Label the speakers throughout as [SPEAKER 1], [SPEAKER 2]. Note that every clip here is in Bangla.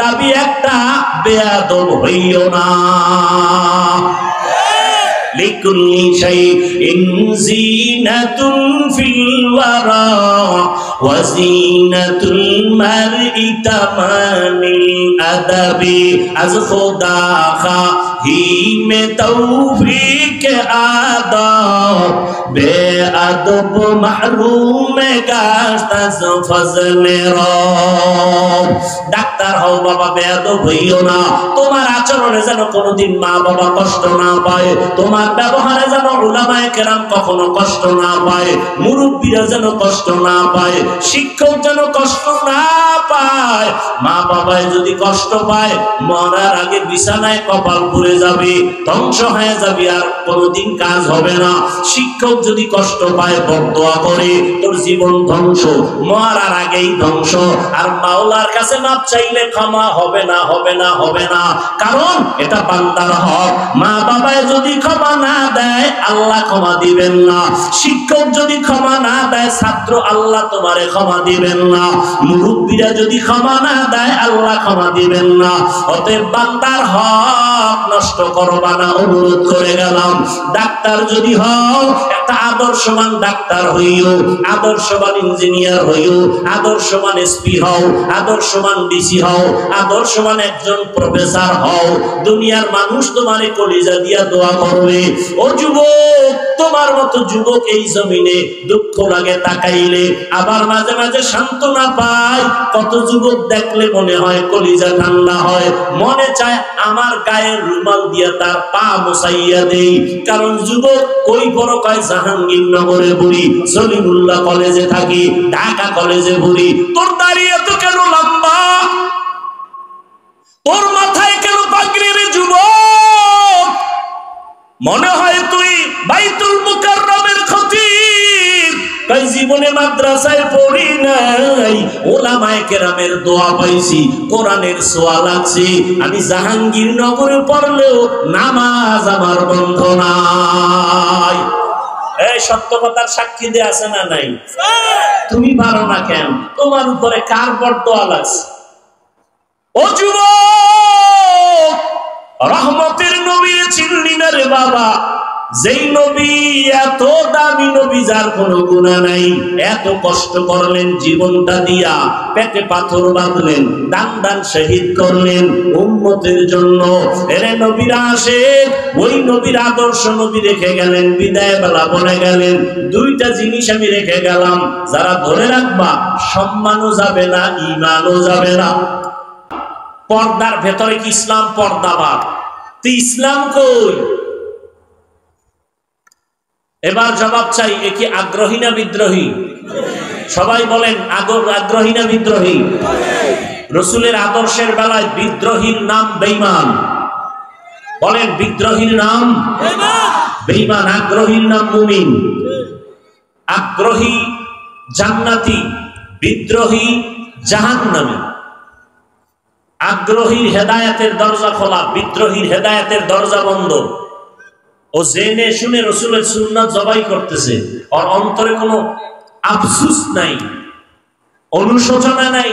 [SPEAKER 1] বেয়াদবি একটা বেয়াদব হইও না। লিকুল্লি শাইইন যিনাতুন ফিল ওয়ারা ওয়া যিনাতুল মারই তামানিল আদাবি আজ খোদা খাহি মে তৌফিক আদব বেআদব মাহরুম গাশত আজ ফজলে রব। ডাক্তার হও বাবা, বেয়াদব হইও না। তোমার আচরণে যেন কোনোদিন মা বাবা কষ্ট না পায়, তোমার ব্যবহারে যেন উলামায়ে কেরাম কখনো কষ্ট না পায়, মুরব্বীরা যেন কষ্ট না পায়, শিক্ষক যেন কষ্ট না পায়। মা বাবায় যদি কষ্ট পায়, মরার আগে বিছানায় কপাল পুড়ে যাবে, ধ্বংস হয়ে যাবে, আর কোনোদিন কাজ হবে না। শিক্ষক যদি কষ্ট পায়, বদদোয়া করে, তোর জীবন ধ্বংস, মরার আগেই ধ্বংস। আর মাওলার কাছে মাপ চাইলে ক্ষমা হবে না, হবে না, হবে না, কারণ এটা বান্দার হক। মা বাবায় যদি ক্ষমা না দেয়, আল্লাহ ক্ষমা দিবেন না। শিক্ষক যদি ক্ষমা না দেয়, ছাত্র আল্লাহ তোমারে ক্ষমা দিবেন না। মুরব্বীরা যদি ক্ষমা না দেয়, আল্লাহ ক্ষমা দিবেন না। অতএব বান্দার হক নষ্ট করবা না, অনুরোধ করে গেলাম। ডাক্তার যদি হও, একটা আদর্শবান ডাক্তার হইও, আদর্শবান ইঞ্জিনিয়ার হইও, আদর্শবান এসপি হও, আদর্শবান ডিসি হও, আদর্শবান একজন প্রফেসর হও। দুনিয়ার মানুষ তোমারে কলিজা দিয়া দোয়া করবে। ও যুবক, তোমার মতো যুবক এই জমিনে দুঃখ লাগে তাকাইলে, আবার মাঝে মাঝে সান্ত্বনা পায়। কত যুবক দেখলে মনে হয় কলিজা ঠান্ডা হয়, মনে চায় আমার গায়ের রুমাল দিয়া তার পা মোছাইয়া দেই। কারণ যুবক কই বড় কয় জাহাঙ্গীরনগরে বুড়ি, সলিমুল্লাহ কলেজে থাকি, ঢাকা কলেজে বুড়ি। তোর দাঁড়িয়ে এত কেন লম্বা? তোর মাথায় কেন পাগড়ি রে যুবক? মনে হয় তুই বাইতুল মুকাররমের খতিব। তাই জীবনে মাদ্রাসায় পড়ি নাই, ওলামায়ে কেরামের দোয়া পাইছি, কোরআনের ছোঁয়া লাগছে। আমি জাহাঙ্গীরনগরে পড়লেও নামাজ আমার বন্ধ নাই। এই সত্য কথার সাক্ষী দিয়ে আছে না নাই? তুমি পারো না কেন? তোমার উপরে কার বড় দোয়া লাগছে? ও যুবক, রহমতের নবী চিনলি না রে বাবা? যেই নবী এত দামি নবী, যার কোনো গুনাহ নাই, এত কষ্ট করলেন জীবনটা দিয়া, পেটে পাথর বাঁধলেন, দান দান শহীদ করলেন উম্মতের জন্য। এরে নবীরা আসে, ওই নবীর আদর্শ নবী রেখে গেলেন, বিদায় বেলা বলে গেলেন, দুইটা জিনিস আমি রেখে গেলাম, যারা ধরে রাখবা সম্মানও যাবে না, ঈমানও যাবে না। পর্দার ভেতরে কি ইসলাম পর্দাবাদ? তো ইসলাম কই? এবার জবাব চাই, এ কি আগ্রহী না বিদ্রোহী? সবাই বলেন, আগ্রহী না বিদ্রোহী? রসুলের আদর্শের বেলায় বিদ্রোহীর নাম বেঈমান। বলেন, বিদ্রোহীর নাম বেঈমান, আগ্রহীর নাম মুমিন। আগ্রহী জান্নাতি, বিদ্রোহী জাহান্নামী। আগ্রহীর হেদায়েতের দরজা খোলা, বিদ্রোহীর হেদায়েতের দরজা বন্ধ। ও জেনে শুনে রসুলের সুন্নাত জবাই করতেছে, ওর অন্তরে কোনো আফসোস নাই, অনুশোচনা নাই।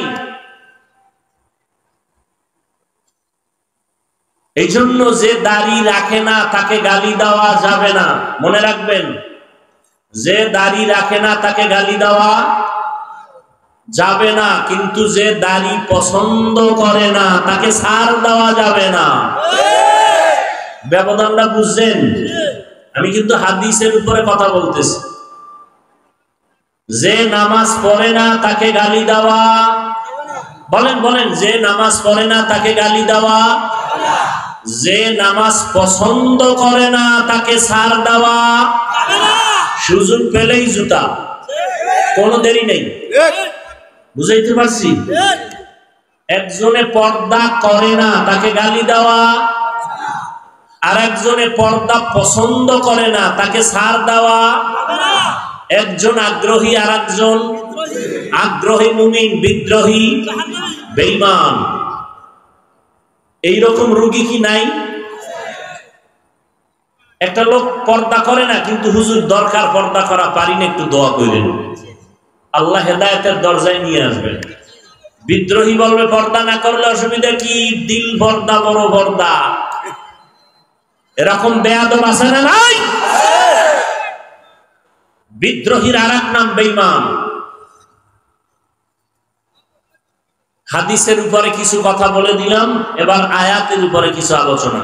[SPEAKER 1] এই জন্য যে দাড়ি রাখে না তাকে গালি দেওয়া যাবে না, মনে রাখবেন। যে দাড়ি রাখে না তাকে গালি দেওয়া যাবে না, কিন্তু যে দাড়ি পছন্দ করে না তাকে ছাড় দেওয়া যাবে না। ব্যবধানটা বুঝছেন? আমি কিন্তু হাদিসের উপরে কথা বলতেছি। যে নামাজ পড়ে না তাকে গালি দেওয়া, বলেন বলেন, যে নামাজ পড়ে না তাকে গালি দেওয়া, যে নামাজ পছন্দ করে না তাকে ছাড় দেওয়া, সুযোগ পেলেই জুতা, কোনো দেরি নেই। বুঝাইতে পারছি? একজনে পর্দা করে না তাকে গালি দেওয়া, আর একজনে পর্দা পছন্দ করে না তাকে ছাড় দেওয়া। একজন আগ্রহী আর একজন আগ্রহী মুমিন, বিদ্রোহী বেঈমান। এইরকম রোগী কি নাই? একটা লোক পর্দা করে না, কিন্তু হুজুর দরকার পর্দা করা, পারি না, একটু দোয়া করেন, আল্লাহ হেদায়েতের দরজায় নিয়ে আসবেন। বিদ্রোহী বলবে পর্দা না করলে অসুবিধা কি, দিল পর্দা বড় পর্দা। এরকম বেয়াদব আছে না নাই? বিদ্রোহীর আরেক নাম বেঈমান। হাদিসের উপরে কিছু কথা বলে দিলাম, এবার আয়াতের উপরে কিছু আলোচনা।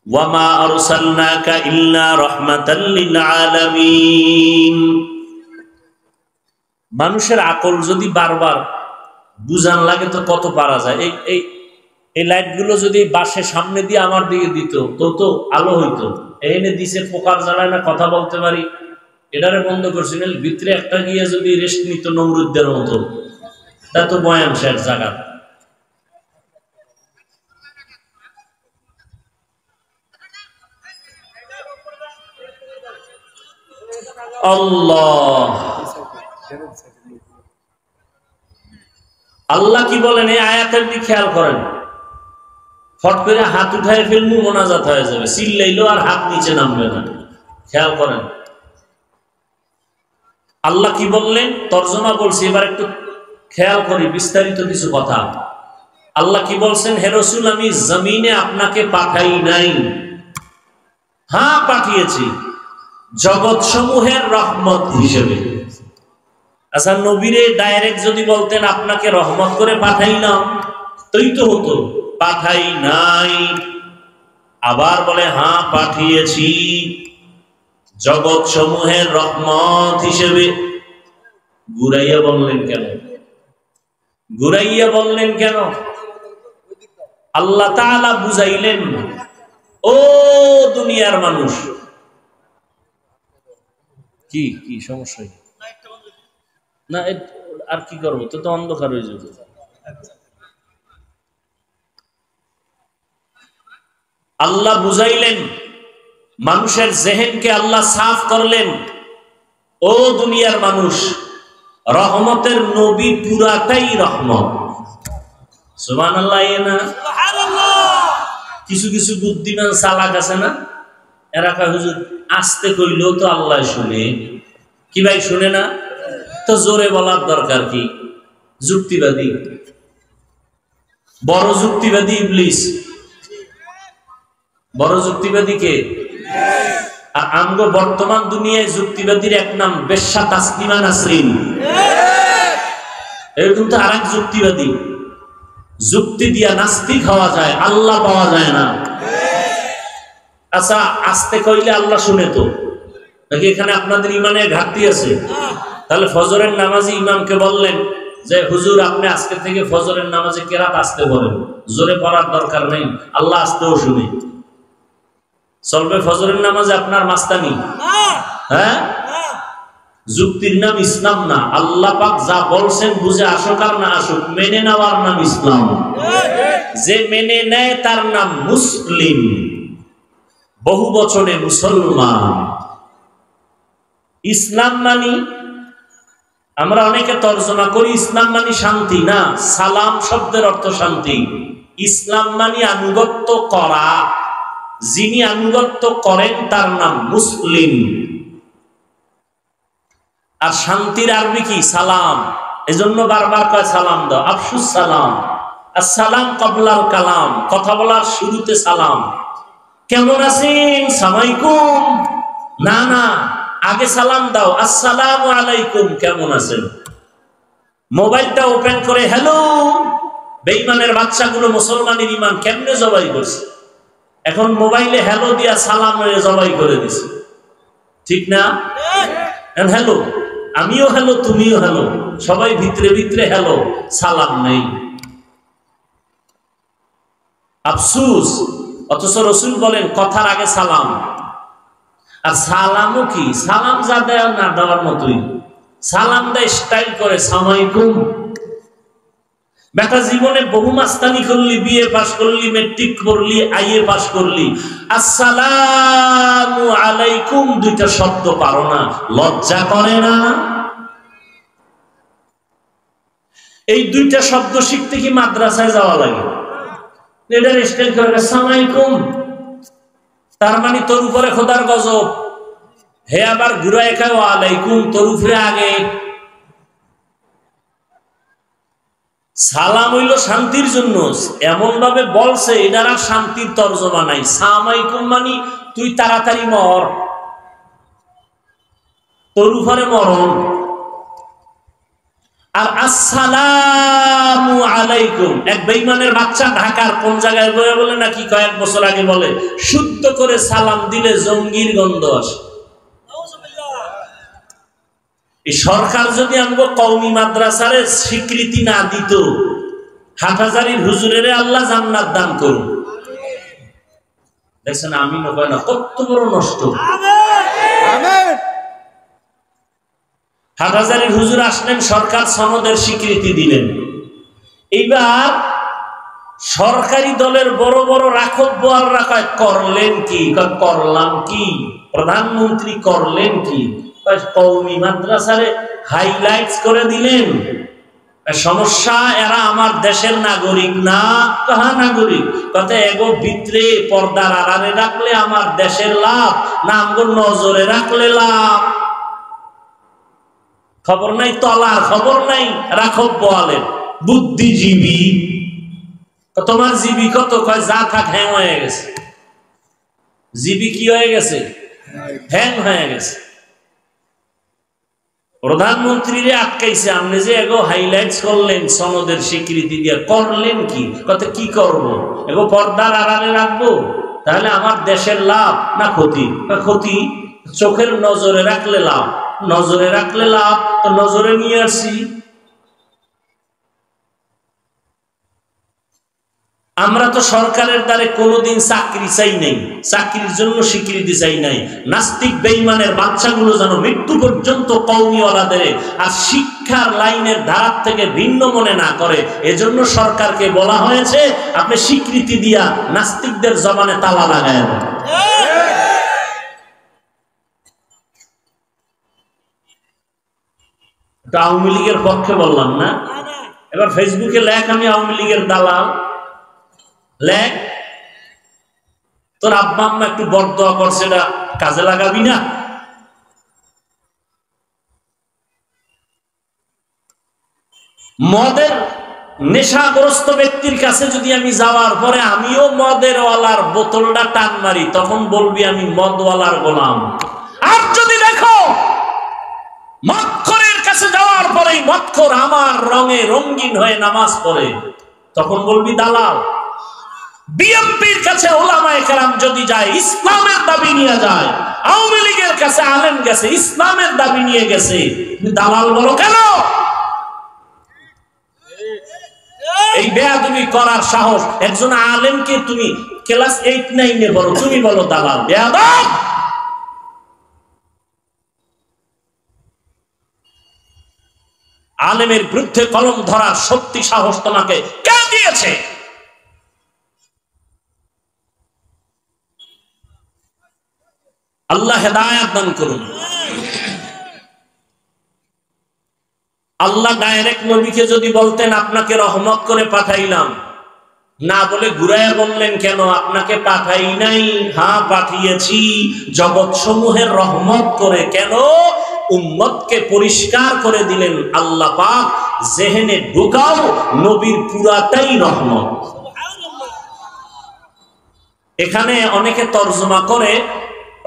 [SPEAKER 1] ওয়ামা আরসালনাকা ইল্লা রাহমাতাল লিল আলামিন। মানুষের আকল যদি বারবার বুঝান লাগে তো কত পারা যায়। এই লাইটগুলো যদি বাসের সামনে দিয়ে আমার দিকে দিত তো আলো হইতো। এনে দিছে পোকার জ্বালায় না কথা বলতে পারি, এটারে বন্ধ করছিলেন। ভিতরে একটা গিয়ে যদি রেস্ট নিত নমরুদদের মতো, তা তো বয়ান শেষ জায়গা। আল্লাহ কি বলেন এই আয়াতের দিকে খেয়াল করেন। ফট করে হাত উঠায় ফেলবো, মোনাজাত হয়ে যাবে, চিল্লাইলো আর হাত নিচে নামবে না। খেয়াল করেন আল্লাহ কি বললেন, তর্জমা বলছি, এবার একটু খেয়াল করি বিস্তারিত কিছু কথা। আল্লাহ কি বলছেন, হে রাসূল আমি জমিনে আপনাকে পাঠাই নাই, হ্যাঁ পাঠিয়েছি জগৎ সমূহের রহমত হিসেবে। আচ্ছা নবীরে ডাইরেক্ট যদি বলতেন আপনাকে রহমত করে পাঠাইলাম তোই তো হতো, পাঠাই নাই। আবার বলে হ্যাঁ পাঠিয়েছি জগৎ সমূহের রহমত হিসেবে। ঘুরাইয়া বললেন কেন? ঘুরাইয়া বললেন কেন? আল্লাহ তাআলা বুঝাইলেন, ও দুনিয়ার মানুষ। কি কি সমস্যা না, আর কি করবো, তো অন্ধকার হয়ে যাবে। আল্লাহ বুঝাইলেন, মানুষের জেহেনকে আল্লাহ সাফ করলেন, ও দুনিয়ার মানুষ রহমতের নবী পুরাটাই রহমত। সুবহানাল্লাহ না? কিছু কিছু বুদ্ধিমান চালাক আছে না, এরা কয় হুজুর আস্তে কইলেও তো আল্লাহ শুনে। কি ভাই শুনে না? তো জোরে বলার দরকার কি? যুক্তিবাদী, বড় যুক্তিবাদী ইবলিস। বড় যুক্তিবাদী কে? আর আমগো বর্তমান দুনিয়ায় যুক্তিবাদীর এক নাম বেশ্যা তাসলিমা নাসরিন। এরকম তো আরেক যুক্তিবাদী। যুক্তি দিয়া নাস্তিক হওয়া যায়, আল্লাহ পাওয়া যায় না। আচ্ছা আস্তে কইলে আল্লাহ শুনে তো নাকি? এখানে আপনাদের ইমানের ঘাটতি আছে। তাহলে ফজরের নামাজি ইমামকে বললেন যে হুজুর আপনি আজকে থেকে ফজরের নামাজে কেরাত আস্তে পড়েন, জোরে পড়ার দরকার নেই, আল্লাহ আস্তেও শুনে। চলবে ফজরের নামাজে আপনার মাস্তানি? হ্যাঁ, যুক্তির নাম ইসলাম না। আল্লাহ পাক যা বলছেন বুঝে আসুক আর না আসুক, মেনে নেওয়ার নাম ইসলাম। যে মেনে নেয় তার নাম মুসলিম, বহু বচনে মুসলমান। ইসলাম মানি, আমরা অনেকে তর্জমা করি ইসলাম মানি শান্তি, না, সালাম শব্দের অর্থ শান্তি। ইসলাম মানি আনুগত্য করা, যিনি আনুগত্য করেন তার নাম মুসলিম। আর শান্তির আরবি কি? সালাম। এজন্য বারবার কয় সালাম দাও, আফসুস সালাম। আসসালাম ক্বাবলাল কালাম, কথা বলার শুরুতে সালাম। কেমন আছেন? সালামালাইকুম। না না, আগে সালাম দাও, আসসালামু আলাইকুম, কেমন আছেন। মোবাইলটা ওপেন করে হ্যালো। বেঈমানের বাচ্চাগুলো মুসলমানের ইমান কেমনে জবাই করছে? এখন মোবাইলে হ্যালো দিয়া সালাম জবাই করে দিছে, ঠিক না? হ্যালো, আমিও হ্যালো, তুমিও হ্যালো, সবাই ভিতরে ভিতরে হ্যালো, সালাম নেই। আফসুস। অথচ রাসূল বলেন কথার আগে সালাম। আর সালামও কি? সালাম যা দেয় না দেওয়ার মতোই। সালাম দেয় স্টাইল করে, সালামালাইকুম। বেটা জীবনে বহু মাস্তানি করলি, বিএ পাস করলি, মেট্রিক করলি, আইএ পাস করলি, আসসালামু আলাইকুম দুইটা শব্দ পারো না, লজ্জা করে না? এই দুইটা শব্দ শিখতে কি মাদ্রাসায় যাওয়া লাগে? এটার স্টাইল করে আসসালামু আলাইকুম, তার মানে তোর উপরে খোদার গজব। হে আবার ঘুরায় খায় ওয়া আলাইকুম, তোর উপরে আগে। সালাম হইল শান্তির জন্য, এমন ভাবে বলছে এটার আর শান্তির তর্জমা নাই। সালামালাইকুম মানে তুই তাড়াতাড়ি মর, তোর উপরে মরণ। আর আসসালামু আলাইকুম এক বেঈমানের বাচ্চা ঢাকার কোন জায়গায় বলে বলে নাকি কয়েক বছর আগে বলে শুদ্ধ করে সালাম দিলে জঙ্গির গন্ধ আসে। এই সরকার যদি আমগো কওমি মাদ্রাসারে স্বীকৃতি না দিত, হাটহাজারীর হুজুরের আল্লাহ জান্নাত দান করুন। দেখছেন আমি নয় না, কত বড় নষ্ট। হাটহাজারীর হুজুর আসলেন, সরকার সনদের স্বীকৃতি দিলেন। এইবার সরকারি দলের বড় বড় রাখব বোয়ালরা কয় করলেন কি? করলাম কি? প্রধানমন্ত্রী করলেন কি? কওমি মাদ্রাসারে হাইলাইটস করে দিলেন। সমস্যা, এরা আমার দেশের নাগরিক না। কাহা নাগরিক? কথা এগো ভিতরে পর্দার আড়ালে রাখলে আমার দেশের লাভ না আমগো নজরে রাখলে লাভ? খবর নাই তলার, খবর নাই রাখব বোয়ালের। বুদ্ধিজীবী তোমার জীবী কত? কয় যা থাক হ্যাং হয়ে গেছে। জীবী কি হয়ে গেছে? হ্যাং হয়ে গেছে। প্রধানমন্ত্রীরে আটকাইছে, আপনি যে এগো হাইলাইটস করলেন সনদের স্বীকৃতি দিয়ে, করলেন কি? কথা কি করব? এগো পর্দার আড়ালে রাখবো, তাহলে আমার দেশের লাভ না ক্ষতি? ক্ষতি। চোখের নজরে রাখলে লাভ, নজরে রাখলে লাভ, তো নজরে নিয়ে আসি। আমরা তো সরকারের দ্বারে কোনোদিন চাকরি চাই নাই, চাকরির জন্য স্বীকৃতি চাই নাই। নাস্তিক বেঈমানের বাচ্চাগুলো যেন মৃত্যু পর্যন্ত কওমিওয়ালাদের আর শিক্ষার লাইনের ধারার থেকে ভিন্ন মনে না করে, এজন্য সরকারকে বলা হয়েছে আপনি স্বীকৃতি দিয়া নাস্তিকদের জবানে তালা লাগায় দেন। আওয়ামী লীগের পক্ষে বললাম না, এবার ফেসবুকে লেখ আমি আওয়ামী লীগের দালাল, লেখ। তোর আব্বা আম্মা একটু বরদোয়া করছে, এটা কাজে লাগাবি না? মদের নেশাগ্রস্ত ব্যক্তির কাছে যদি আমি যাওয়ার পরে আমিও মদের ওয়ালার বোতলটা টান মারি, তখন বলবি আমি মদওয়ালার গোলাম। আর যদি দেখো মদখোরের কাছে যাওয়ার পরেই মদখোর আমার রঙে রঙিন হয়ে নামাজ পড়ে, তখন বলবি দালাল। বিএনপির কাছে ওলামায়ে কেরাম যদি যায়, ইসলামের দাবি নিয়ে যায়, আওয়ামী লীগের কাছে আলেম গেছে, ইসলামের দাবি নিয়ে গেছে, দালাল বলো কেন? এই বেয়াদবি করার সাহস একজন আলেমকে তুমি ক্লাস 8-9 বলো, তুমি বলো দালাল, বেয়াদব। আলেমের বিরুদ্ধে কলম ধরার শক্তি সাহস তোমাকে কে দিয়েছে? আল্লাহ হেদায়েত দান করুন। আল্লাহ ডাইরেক্ট নবীকে যদি বলতেন আপনাকে রহমত করে পাঠাইলাম, না বলে ঘুরাইয়া বললেন কেন? আপনাকে পাঠাই নাই, হ্যাঁ পাঠিয়েছি জগৎ সমূহের রহমত করে। কেন? উম্মতকে পরিষ্কার করে দিলেন আল্লাহ পাক, জেহেনে ঢুকাও নবীর পুরাটাই রহমত। এখানে অনেকে তর্জমা করে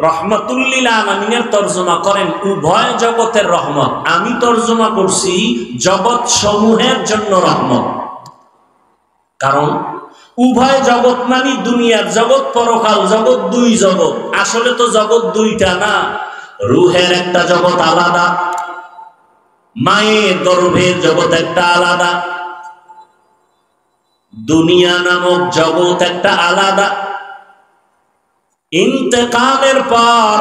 [SPEAKER 1] রহমাতুল্লিল আলামিনের তর্জমা করেন উভয় জগতের রহমত। আমি তর্জমা করছি জগৎ সমূহের জন্য রহমত। কারণ উভয় জগৎ মানে দুনিয়ার জগৎ, পরকাল জগৎ, দুই জগৎ। আসলে তো জগৎ দুইটা না, রুহের একটা জগৎ আলাদা, মায়ের গর্ভের জগৎ একটা আলাদা, দুনিয়া নামক জগৎ একটা আলাদা, ইন্তেকালের পর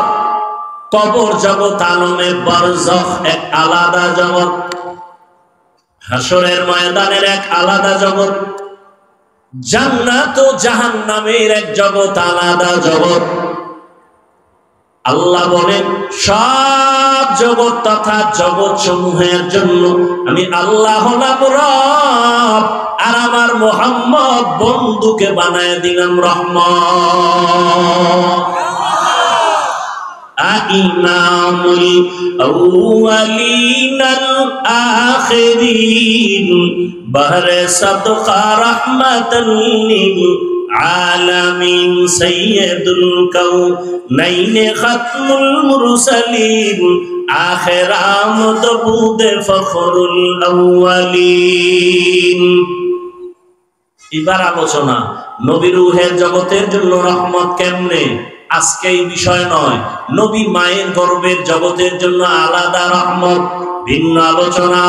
[SPEAKER 1] কবর জগৎ আলমে বারজাখ এক আলাদা জগৎ, হাসরের ময়দানের এক আলাদা জগৎ, জান্নাত ও জাহান্নামের এক জগৎ আলাদা জগৎ। আল্লাহ বলেন সব জগৎ তথা জগৎ সমূহের জন্য আমি আল্লাহ হলাম রব, আর আমার মুহাম্মদ বন্ধুকে বানায় দিলাম রহমত। ইমামুল আউয়ালিনাল আখিরিন বাহরে সাদকা রাহমাতাল লিল আলামিন সাইয়্যিদুল কাউনাইন খাতমুল মুরসালিন আখির আমদ বুদ ফখরুল আউয়ালিন। এবার আলোচনা নবী রূহের জগতের জন্য রহমত কেমনে, আজকে এই বিষয় নয়। নবী মায়ের গর্ভের জগতের জন্য আলাদা রহমত, ভিন্ন আলোচনা।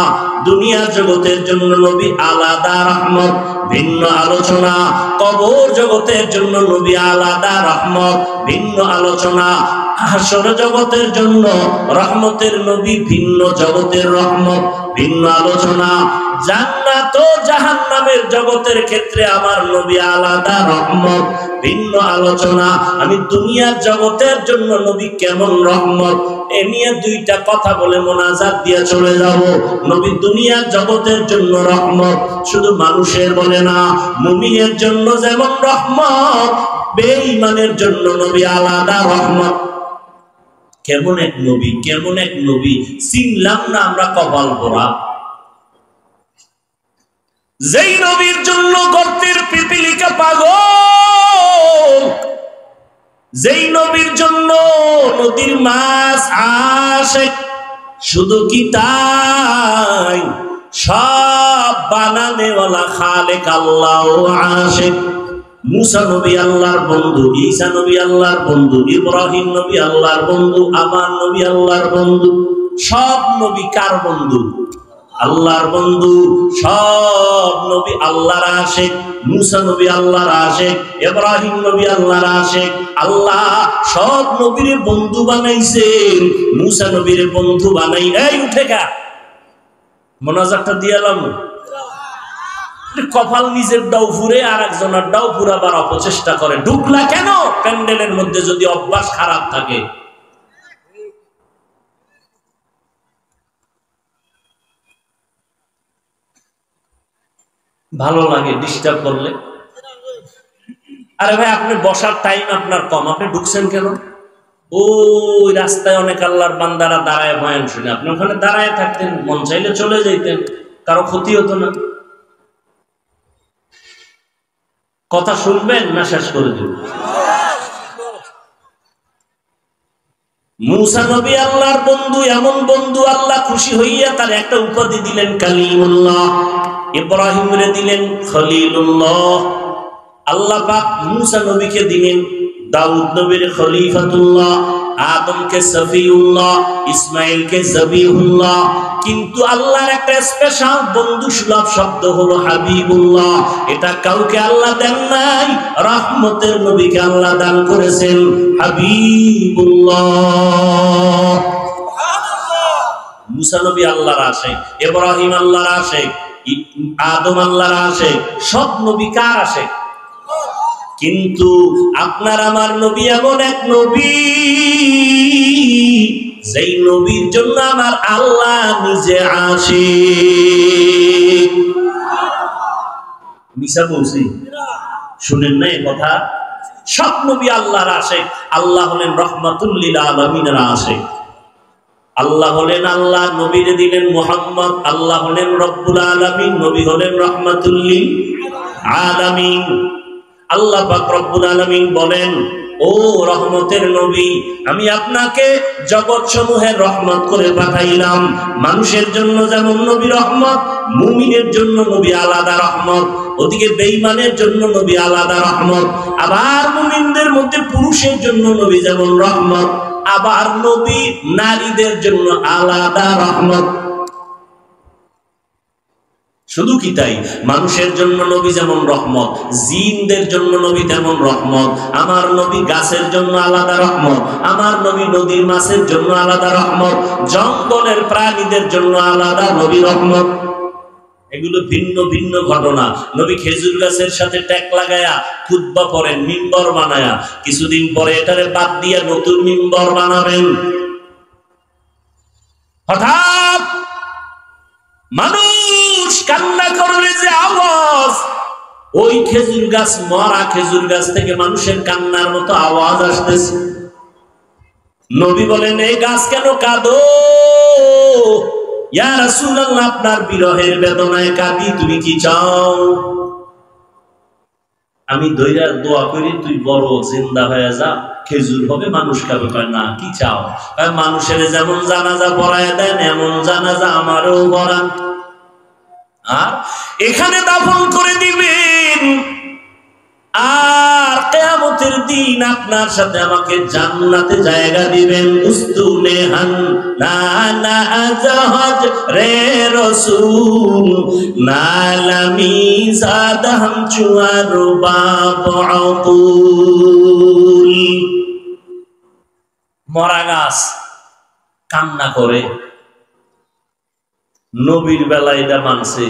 [SPEAKER 1] দুনিয়ার জগতের জন্য নবী আলাদা রহমত, ভিন্ন আলোচনা। কবর জগতের জন্য নবী আলাদা রহমত, ভিন্ন আলোচনা। হাসর জগতের জন্য রহমতের নবী, ভিন্ন জগতের রহমত, ভিন্ন আলোচনা। জান্নাত ও জাহান্নামের জগতের ক্ষেত্রে আমার নবী আলাদা রহমত, ভিন্ন আলোচনা। আমি দুনিয়ার জগতের জন্য নবী কেমন রহমত, এ নিয়ে দুইটা কথা বলে মোনাজাত দিয়ে চলে যাব। নবী দুনিয়ার জগতের জন্য রহমত, শুধু মানুষের বলে না, মুমিনের জন্য যেমন রহমত, বেঈমানের জন্য নবী আলাদা রহমত। কেমন এক নবী, কেমন এক নবী, চিনলাম না আমরা কপাল পোড়া। যেই নবীর জন্য গর্তের পিপিলিকা পাগল, যেই নবীর জন্য নদীর মাছ আশিক। শুধু কি তাই, সব বানানেওয়ালা খালেক আল্লাহ আশিক। মুসা নবী আল্লাহর বন্ধু, ঈসা নবী আল্লাহর বন্ধু, ইব্রাহিম নবী আল্লাহর বন্ধু, আমার নবী আল্লাহর বন্ধু। সব নবী কার বন্ধু? আল্লাহর বন্ধু। সব নবী আল্লাহর আশিক। মুসা নবী আল্লাহর আশিক, ইব্রাহিম নবী আল্লাহর আশিক। আল্লাহ সব নবীর বন্ধু বানাইছেন, মুসা নবীর বন্ধু বানাই। এই উঠে গা, মোনাজাতটা দিয়ালাম। কপাল নিজের ডাউ ফুরে আর একজনের ডাউ ফুরাবার অপচেষ্টা করে। ঢুকলা কেন প্যান্ডেলের মধ্যে যদি অভ্যাস খারাপ থাকে? ভালো লাগে ডিস্টার্ব করলে। আরে ভাই, আপনি বসার টাইম আপনার কম, আপনি ঢুকছেন কেন? ওই রাস্তায় অনেক আল্লাহর বান্দারা দাঁড়ায় বয়ান শুনে, আপনি ওখানে দাঁড়ায় থাকতেন, মন চাইলে চলে যেতেন, কারো ক্ষতি হতো না। কথা শুনবেন না শেষ করে দেব? মুসা নবী আল্লাহর বন্ধু, এমন বন্ধু আল্লাহ খুশি হইয়া তার একটা উপাধি দিলেন কালিমুল্লাহ। ইব্রাহিম রে দিলেন খলিলুল্লাহ। আল্লাহ পাক মুসা নবীকে দিলেন দাউদ নবীর খলিফাতুল্লাহ, আদমকে সফিউল্লাহ, ইসমাইলকে জবিহুল্লাহ। কিন্তু আল্লাহর একটা স্পেশাল বন্ধু সুলভ শব্দ হলো হাবিবুল্লাহ। এটা কাউকে আল্লাহ দেন নাই, রহমতের নবীকে আল্লাহ দান করেছেন হাবিবুল্লাহ। মুসা নবী আল্লাহর আশিক, ইব্রাহিম আল্লাহর আশিক, আদম আল্লাহর আশিক, সব নবী কার আশিক? কিন্তু আপনার আমার নবী এমন এক নবী, যেই নবীর জন্য আমার আল্লাহ নিজে আশিক। মিশা বলছি, শুনেন না এই কথা? সব নবী আল্লাহর আশিক। আল্লাহ হলেন রহমাতুল লিল আলামিনের আশিক। আল্লাহ হলেন আল্লাহ, নবীরে দিলেন মুহাম্মদ। আল্লাহ হলেন রব্বুল আলামিন, নবী হলেন রহমাতুল লিল আলামিন। আল্লাহ পাক রব্বুল আলামিন বলেন, ও রহমতের নবী, আমি আপনাকে জগৎ সমূহের রহমত করে পাঠাইলাম। মানুষের জন্য যেমন নবী রহমত, মুমিনের জন্য নবী আলাদা রহমত। ওদিকে বেঈমানের জন্য নবী আলাদা রহমত। আবার মুমিনদের মধ্যে পুরুষের জন্য নবী যেমন রহমত, আবার নবী নারীদের জন্য আলাদা রহমত। শুধু কি তাই, মানুষের জন্য নবী যেমন রহমত, জিনদের জন্য নবী তেমন রহমত। আমার নবী গাছের জন্য আলাদা রহমত, আমার নবী নদীর মাছের জন্য আলাদা রহমত, জঙ্গলের প্রাণীদের জন্য আলাদা নবী রহমত। এগুলো ভিন্ন ভিন্ন ঘটনা। নবী খেজুর গাছের সাথে ট্যাগ লাগায়া খুতবা পড়েন, মিম্বর বানায়া। কিছুদিন পরে এটারে বাদ দিয়া নতুন মিম্বর বানাবেন। হঠাৎ মানুষ কান্না করলে যে আওয়াজ, ওই খেজুর গাছ, মরা খেজুর গাছ থেকে মানুষের কান্নার মতো আওয়াজ আসতেছে। নবী বলেন, এই গাছ কেন কাঁদো? ইয়া রাসূলুল্লাহ, আপনার বিরহের বেদনায় কাঁদি, তুমি কি চাও? আমি দইরা দোয়া করি তুই বড় জিন্দা হয়ে যা, খেজুর হবে, মানুষ খাবে। কয় না, কি চাও? মানুষের যেমন জানাজা পড়ায় দেন, এমন জানাজা আমারও পড়ান, আর এখানে দাফন করে দিবেন, আর কিয়ামতের দিন আপনার সাথে আমাকে জান্নাতে জায়গা দিবেন। উস্তুনে হান না না জাহাজ রে রাসূল, নালামি জাদ হাম চুয়ার বাব আকুল। মরা গাছ কান্না করে, নবীর বেলায় এটা মানছে।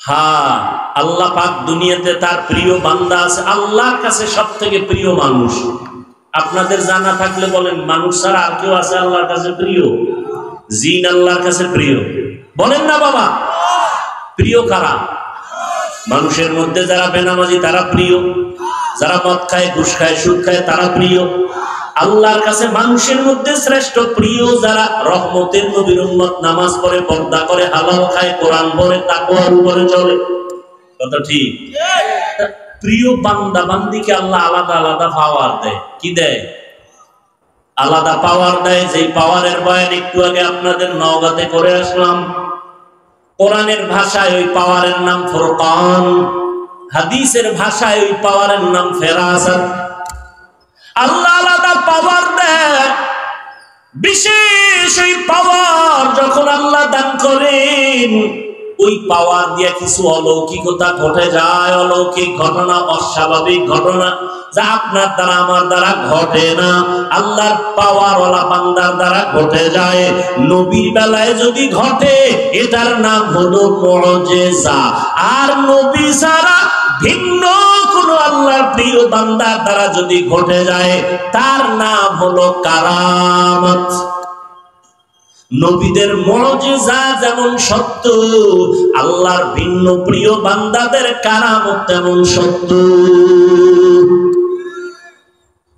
[SPEAKER 1] হ্যাঁ, আল্লাহ পাক দুনিয়াতে তার প্রিয় বান্দা আছে। আল্লাহর কাছে সব থেকে প্রিয় মানুষ। আপনাদের জানা থাকলে বলেন, মানুষ ছাড়া আর কেউ আছে আল্লাহর কাছে প্রিয়? জিন আল্লাহর কাছে প্রিয়, বলেন না বাবা? প্রিয় কারা? মানুষের মধ্যে যারা বেনামাজি তারা প্রিয়, যারা মদ খায়, ঘুষ খায়, সুদ খায় তারা প্রিয়। আল্লাহর কাছে মানুষের মধ্যে শ্রেষ্ঠ প্রিয় যারা রহমতের নবীর উম্মত, নামাজ পড়ে, পর্দা করে, হালাল খায়, কোরআন পড়ে, তাকওয়ার উপরে চলে। কথা ঠিক? প্রিয় বান্দা বান্দিকে আল্লাহ আলাদা আলাদা পাওয়ার দেয়। কি দেয়? আলাদা পাওয়ার দেয়। যেই পাওয়ারের বয়ান একটু আগে আপনাদের নওগাঁতে করে আসলাম। কোরআনের ভাষায় ওই পাওয়ারের নাম ফুরকান, হাদিসের ভাষায় ওই পাওয়ারের নাম ফেরাসাত। আল্লাহ আলাদা পাওয়ার দেয়। বিশেষ ওই পাওয়ার যখন আল্লাহ দান করেন, ওই পাওয়ার দিয়ে কিছু অলৌকিকতা ঘটে যায়। অলৌকিক ঘটনা, অস্বাভাবিক ঘটনা যা আপনার দ্বারা আমার দ্বারা ঘটে না, আল্লাহর পাওয়ার ওয়ালা বান্দার দ্বারা ঘটে যায়। নবীর বেলায় যদি ঘটে, এটার নাম হলো মুজিজা। আর নবী ছাড়া ভিন্ন কোন আল্লাহর প্রিয় বান্দার দ্বারা যদি ঘটে যায়, তার নাম হলো কারামত। নবীদের মুজিজা যেমন সত্য, আল্লাহর ভিন্ন প্রিয় বান্দাদের কারামত তেমন সত্য।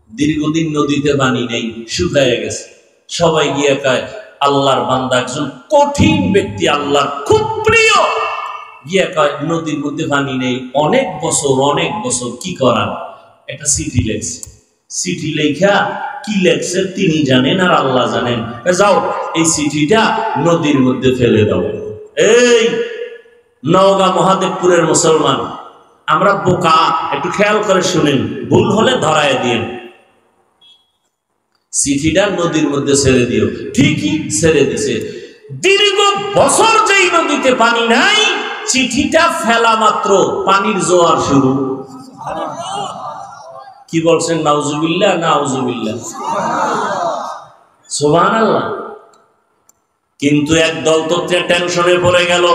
[SPEAKER 1] দীর্ঘদিন নদীতে পানি নেই, শুকায় গেছে। সবাই গিয়ে কয়, আল্লাহর বান্দা একজন কঠিন ব্যক্তি, আল্লাহর খুব প্রিয়, গিয়ে কয় নদীর মধ্যে পানি নেই, অনেক বছর কি করার? একটা চিঠি লেখছে। চিঠি লেখা কি লেখছে তিনি জানেন আর আল্লাহ জানেন। যাও, এই চিঠিটা নদীর মধ্যে ফেলে দাও। এই নওগাঁ মহাদেবপুরের মুসলমান, আমরা বোকা, একটু খেয়াল করে শুনেন, ভুল হলে ধরায় দিন। চিঠিটা নদীর মধ্যে ছেড়ে দিও। ঠিকই ছেড়ে দিছে। দীর্ঘ বছর যেই নদীতে পানি নাই, চিঠিটা ফেলা মাত্র পানির জোয়ার শুরু। কি বলছেন? নাউজুবিল্লাহ, নাউজুবিল্লাহ, সুবহানাল্লাহ। কিন্তু একদল তো টেনশনে পড়ে গেল,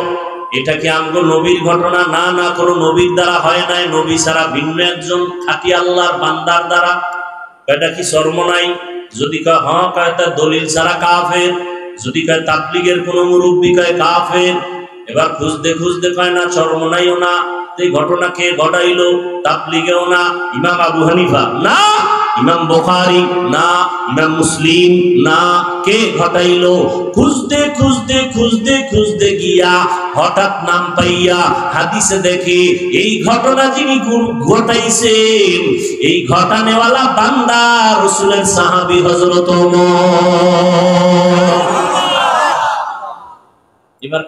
[SPEAKER 1] এটা কি আমগো নবীর ঘটনা? না না, কোনো নবীর দ্বারা হয় নাই, নবী ছাড়া ভিন্ন একজন খাঁটি আল্লাহর বান্দার দ্বারা। এটা কি শর্ম নাই? যদি কয় হ্যাঁ, কয় তার দলিল ছাড়া কাফের। যদি কয় তাবলীগের কোন মুরব্বী, কয় কাফের। এবার খুঁজতে খুঁজতে কয় না, শর্ম নাইও না। এই ঘটনা কে ঘটাইলো? তাবলীগেও না, ইমাম আবু হানিফা না, ইমাম বুখারী না, ইমাম মুসলিম না, কে ঘটাইলো? খুঁজতে খুঁজতে খুঁজতে খুঁজতে গিয়া হঠাৎ নাম পাইয়া হাদিসে দেখে এই ঘটনা যিনি ঘটাইছেন, এই ঘটানেওয়ালা বান্দা রাসূলের সাহাবী হযরত ওমর। এবার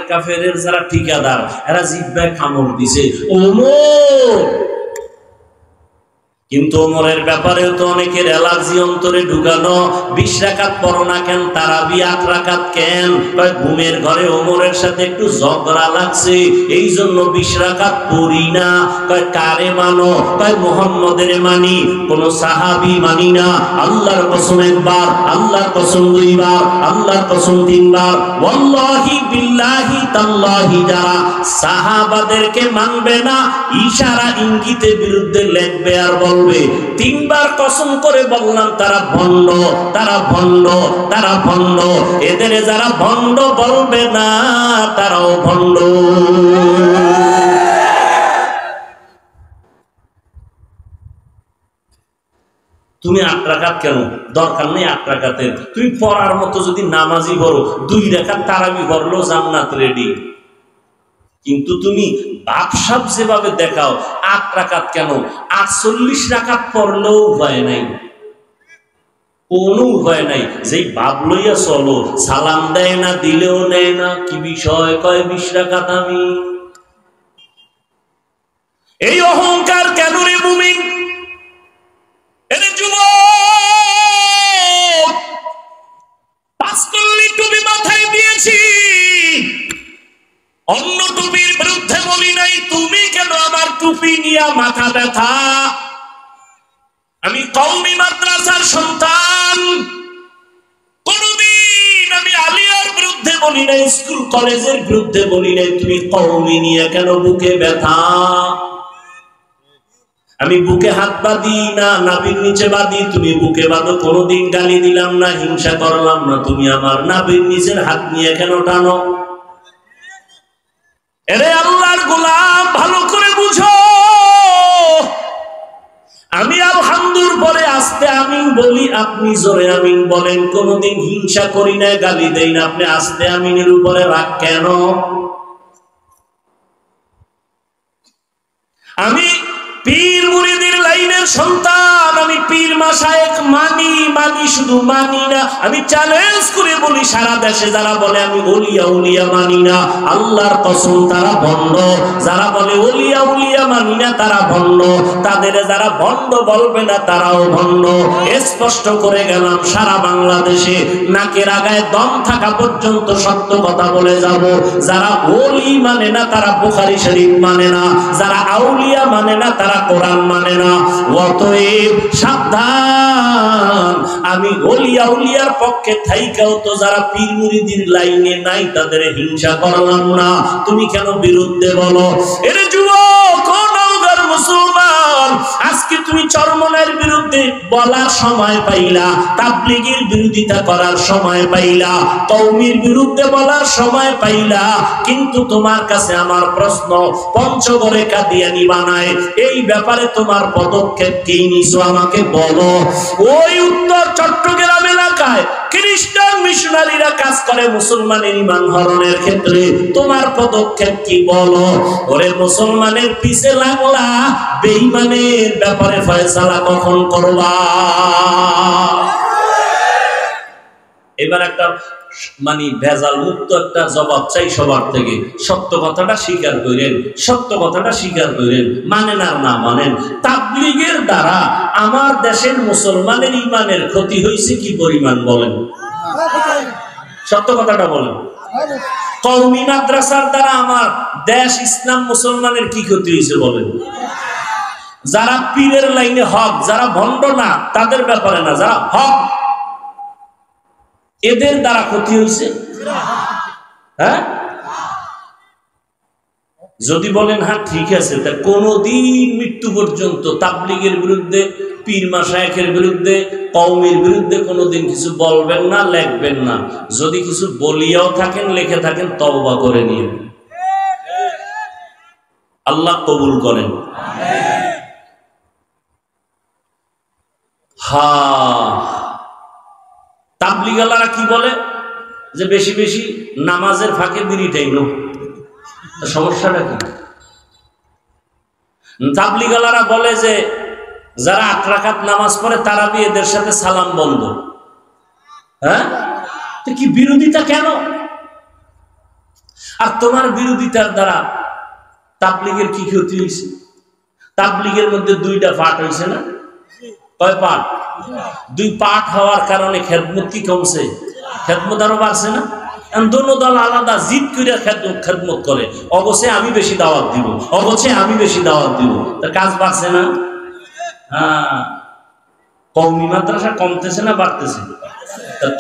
[SPEAKER 1] কাফেরের যারা ঠিকাদার, এরা জিহ্বায় কামড় দিছে, ওমর। কিন্তু ওমরের ব্যাপারেও তো অনেকের অ্যালার্জি অন্তরে ঢুকানো। 20 রাকাত পড়ো না কেন? তারাবি 8 রাকাত কেন? ঘুমের ঘরে ওমরের সাথে একটু ঝগড়া লাগছে, এই জন্য 20 রাকাত পড়ি না। কারে মানো? মুহাম্মদের মানি, কোন সাহাবী মানি না। আল্লাহর কসম একবার, আল্লাহর কসম দুইবার, আল্লাহর কসম তিনবার, ওয়াল্লাহি বিল্লাহি তাল্লাহি যারা সাহাবাদেরকে মানবে না, ইশারা ইঙ্গিতে বিরুদ্ধে লেখবে আর বলবে। 3 বার কসম করে বললাম, তারা ভণ্ড, তারা ভণ্ড, তারা ভণ্ড। এদের যারা ভণ্ড বলবে না, তারাও ভণ্ড। তুমি 8 রাকাত কেন? দরকার নেই 8 রাকাতের। তুমি পড়ার মতো যদি নামাজি পড়ো, 2 রাকাত তারাবি পড়লেও জান্নাত রেডি। কিন্তু তুমি ভাবসাব যেভাবে দেখাও, 8 রাকাত কেন, 48 রাকাত পড়লেও উপায় নাই, কোনো উপায় নাই। যেই ভাব লইয়া চলো, সালাম দেয় না, দিলেও নেয় না, কি বিষয়? কয় 20 রাকাত আমি। এই অহংকার কেন রে মুমিন? এরে যুবক, 5 কল্লি টুপি মাথায় দিয়েছি, অন্য টুপির বিরুদ্ধে বলি নাই, তুমি কেন আমার টুপি নিয়ে মাথা ব্যথা? আমি কওমি মাদ্রাসার সন্তান, কোনদিন আমি আলিয়ার বিরুদ্ধে বলি নাই, স্কুল কলেজের বিরুদ্ধে বলি নাই, তুমি কওমি নিয়ে কেন বুকে ব্যথা? আমি বুকে হাত বাঁধি না, নাভির নিচে বাঁধি, তুমি বুকে বাঁধো, কোনোদিন গালি দিলাম না, হিংসা করলাম না, তুমি আমার নাভির নিচের হাত নিয়ে কেন টানো? এরে আল্লাহর গোলাম, ভালো করে বুঝো, আমি আলহামদুর পরে আস্তে আমিন বলি, আপনি জোরে আমিন বলেন, কোনোদিন হিংসা করি না, গালি দেই না, আপনি আস্তে আমিনের উপরে রাগ কেন? আমি পীর মুরিদের লাইনের সন্তান, আমি পীর মাশায়েখ মানি, শুধু মানি না, আমি চ্যালেঞ্জ করে বলি, সারা দেশে যারা বলে আমি ওলিয়া উলিয়া মানি না, আল্লাহর কসম তারা ভণ্ড। যারা বলে ওলিয়া উলিয়া মানি না তারা ভণ্ড, তাদের যারা ভণ্ড বলবে না তারাও ভণ্ড। স্পষ্ট করে গেলাম, সারা বাংলাদেশে নাকের আগায় দম থাকা পর্যন্ত সত্য কথা বলে যাব। যারা ওলি মানে না তারা বুখারী শরীফ মানে না, যারা আউলিয়া মানে না তারা কোরআন মানে না। অতএব সাবধান, আমি ওলিয়া উলিয়ার পক্ষে থাইকাও তো যারা পীর মুরিদির লাইনে নাই তাদের হিংসা করলাম না, তুমি কেন বিরুদ্ধে বলো? এর যুবক, নওগাঁর মুসলমান, আজকে তুমি চরমনের বিরুদ্ধে বলার সময় পাইলা, তাবলীগের বিরোধিতা করার সময় পাইলা, কওমির বিরুদ্ধে বলার সময় পাইলা, কিন্তু তোমার কাছে আমার প্রশ্ন, পঞ্চগড়ে কাদিয়ানি বানায়, এই ব্যাপারে তোমার পদক্ষেপ কি নিছো আমাকে বলো। ওই উত্তর চট্টগ্রাম এলাকায় খ্রিস্টান মিশনারিরা কাজ করে মুসলমানের ঈমান হরণের ক্ষেত্রে, তোমার পদক্ষেপ কি বলো? ওরে মুসলমানের পিছে লাগলা, বেঈমানের ব্যাপারে ফয়সালা কখন করবা? এবার একটা ভেজাল মুক্ত একটা জবাব চাই সবার থেকে। সত্য কথাটা স্বীকার করেন, সত্য কথাটা স্বীকার করেন, মানেন আর না মানেন, তাবলীগের দ্বারা আমার দেশের মুসলমানের ঈমানের ক্ষতি হয়েছে কি পরিমাণ বলেন? সত্য কথাটা বলেন। কওমি মাদ্রাসার দ্বারা আমার দেশ ইসলাম মুসলমানের কি ক্ষতি হয়েছে বলেন? যারা পীরের লাইনে হক, যারা ভণ্ড না তাদের ব্যাপারে না, যারা হক এদের দ্বারা ক্ষতি হয়েছে। হ্যাঁ, যদি বলেন হ্যাঁ ঠিক আছে, তা কোনদিন মৃত্যু পর্যন্ত তাবলীগের বিরুদ্ধে, পীর মাশায়েখের বিরুদ্ধে, কওমের বিরুদ্ধে কোনদিন কিছু বলবেন না, লিখবেন না। যদি কিছু বলিয়াও থাকেন, লিখে থাকেন, তওবা করে নিন, আল্লাহ কবুল করেন। তাবলীগওয়ালারা কি বলে যে বেশি বেশি নামাজের ফাঁকে বিড়ি টাইনো, সমস্যাটা কি? তাবলীগওয়ালারা বলে যে যারা 8 রাকাত নামাজ পড়ে তারাবি এদের সাথে সালাম বন্ধ। হ্যাঁ, তো কি বিরোধিতা কেন? আর তোমার বিরোধিতার দ্বারা তাবলীগের কি ক্ষতি হয়েছে? তাবলীগের মধ্যে 2টা পার্ট হয়েছে না? কয় পার্ট? 2 পার্ট হওয়ার কারণে খেদমত কি কমছে? খেদমত আরো বাড়ছে না? দোনো দল আলাদা জিদ করে খেদমত করে, অবশ্যই আমি বেশি দাওয়াত দিব, অবশ্যই আমি বেশি দাওয়াত দিব, তার কাজ বাড়ছে না? হ্যাঁ, কওমি মাদ্রাসা কমতেছে না বাড়তেছে?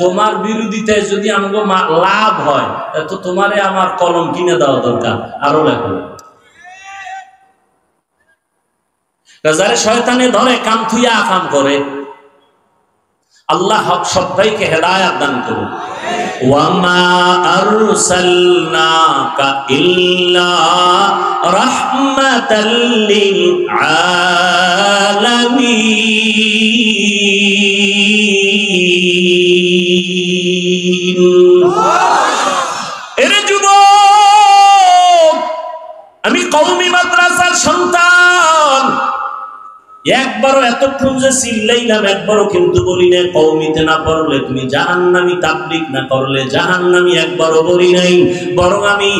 [SPEAKER 1] তোমার বিরোধিতায় যদি আমাকে লাভ হয়, তো তোমারে আমার কলম কিনে দেওয়া দরকার, আরো লেখো। যারা শয়তানে ধরে কাম থুইয়া আকাম করে, আল্লাহ হক সবাইকে হেদায়েত দান করুন। ওয়ামা আরসালনাকা ইল্লা রাহমাতাল লিল আলামিন। এরে যুবক, আমি কওমি মাদ্রাসার সন্তান। একবারও এতক্ষণ যে চিল্লাইলাম, একবারও কিন্তু বলি না কওমিতে না পড়লে তুমি জাহান্নামী, তাবলীগ না করলে জাহান্নামী, একবারও বলি নাই। বরং আমি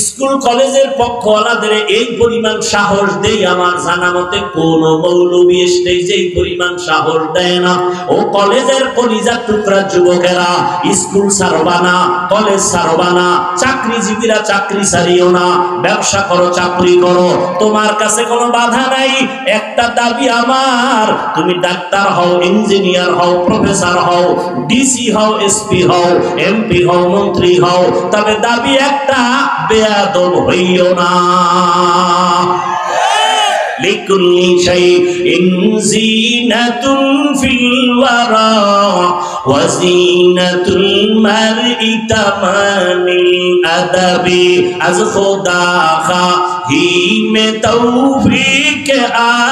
[SPEAKER 1] স্কুল কলেজের পক্ষওয়ালাদের এই পরিমাণ সাহস দেই, আমার জানা মতে কোন মৌলবী স্টেজে এই পরিমাণ সাহস দেয় না। ও কলেজের কলিজার টুকরা যুবকেরা, স্কুল ছাড়বা না, কলেজ ছাড়বা না, চাকরিজীবীরা চাকরি ছাড়িও না, ব্যবসা করো, চাকরি করো, তোমার কাছে কোনো বাধা নাই। একটা দাবি আমার, তুমি ডাক্তার হও, ইঞ্জিনিয়ার হও, প্রফেসর হও, ডিসি হও, এসপি হও, এমপি হও, মন্ত্রী হও, তবে দাবি একটা, বেয়াদব হইও না। লিকুল্লি শাইইন যিনাতুন ফিল ওয়ারা ওয়া যিনাতুল মারই তামানিল আদাবি। আজ খোদা খাহি মে তৌফিক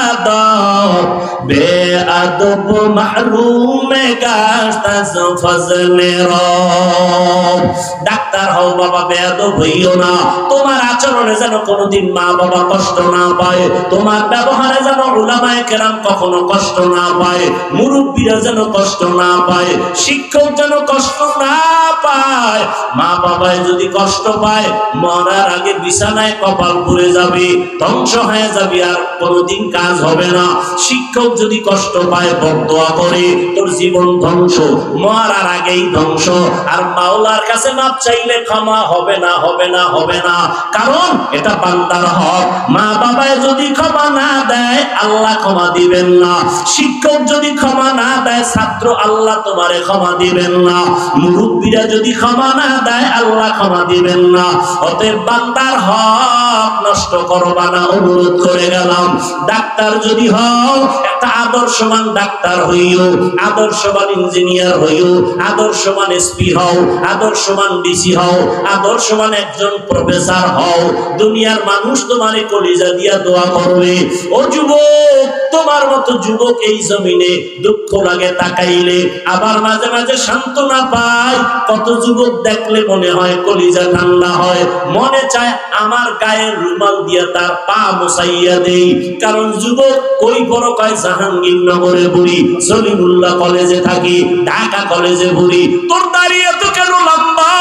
[SPEAKER 1] আদব, বেআদব মাহরুম গাশত আজ ফজলে রব। ডাক্তার হও বাবা, বেয়াদব হইও না। তোমার আচরণে যেন কোনোদিন মা বাবা কষ্ট না পায়, তোমার ব্যবহারে যেন উলামায়ে কেরাম কখনো কষ্ট না পায়, মুরব্বীরা যেন কষ্ট না পায়, শিক্ষক যেন কষ্ট না পায়। মা বাবায় যদি কষ্ট পায়, মরার আগে বিছানায় কপাল পুড়ে যাবে, ধ্বংস হয়ে যাবে, আর কোনোদিন কাজ হবে না। শিক্ষক যদি কষ্ট পায়, বদদোয়া করে, তোর জীবন ধ্বংস, মরার আগেই ধ্বংস। আর মাওলার কাছে মাপ চাইলে ক্ষমা হবে না, হবে না, হবে না, কারণ এটা বান্দার হক। মা বাবায় যদি ক্ষমা না দেয়, আল্লাহ ক্ষমা দিবেন না। শিক্ষক যদি ক্ষমা না দেয়, ছাত্র, আল্লাহ তোমারে ক্ষমা দিবেন না। মুরব্বীরা যদি ক্ষমা না দেয়, আল্লাহ ক্ষমা দিবেন না। অতএব বান্দার হক নষ্ট করবা না, অনুরোধ করে গেলাম। ডাক্তার যদি হও, একটা আদর্শবান ডাক্তার হইও, আদর্শবান ইঞ্জিনিয়ার হইও, আদর্শবান এসপি হও, আদর্শবান ডিসি হও, আদর্শবান একজন প্রফেসর হও। দুনিয়ার মানুষ তোমারে কলিজা দিয়া দোয়া করবে। ও যুবক, তোমার মতো যুবক এই জমিনে দুঃখ লাগে তাকাইলে, আবার মাঝে মাঝে সান্ত্বনা পায়। কত যুবক দেখলে মনে হয় কলিজা ঠান্ডা হয়, মনে চায় আমার গায়ের রুমাল দিয়া তার পা মোছাইয়া দেই। কারণ যুবক কই বড় কয় জাহাঙ্গীরনগরে বুড়ি, সলিমুল্লাহ কলেজে থাকি, ঢাকা কলেজে বুড়ি। তোর দাঁড়িয়ে এত কেন লম্বা,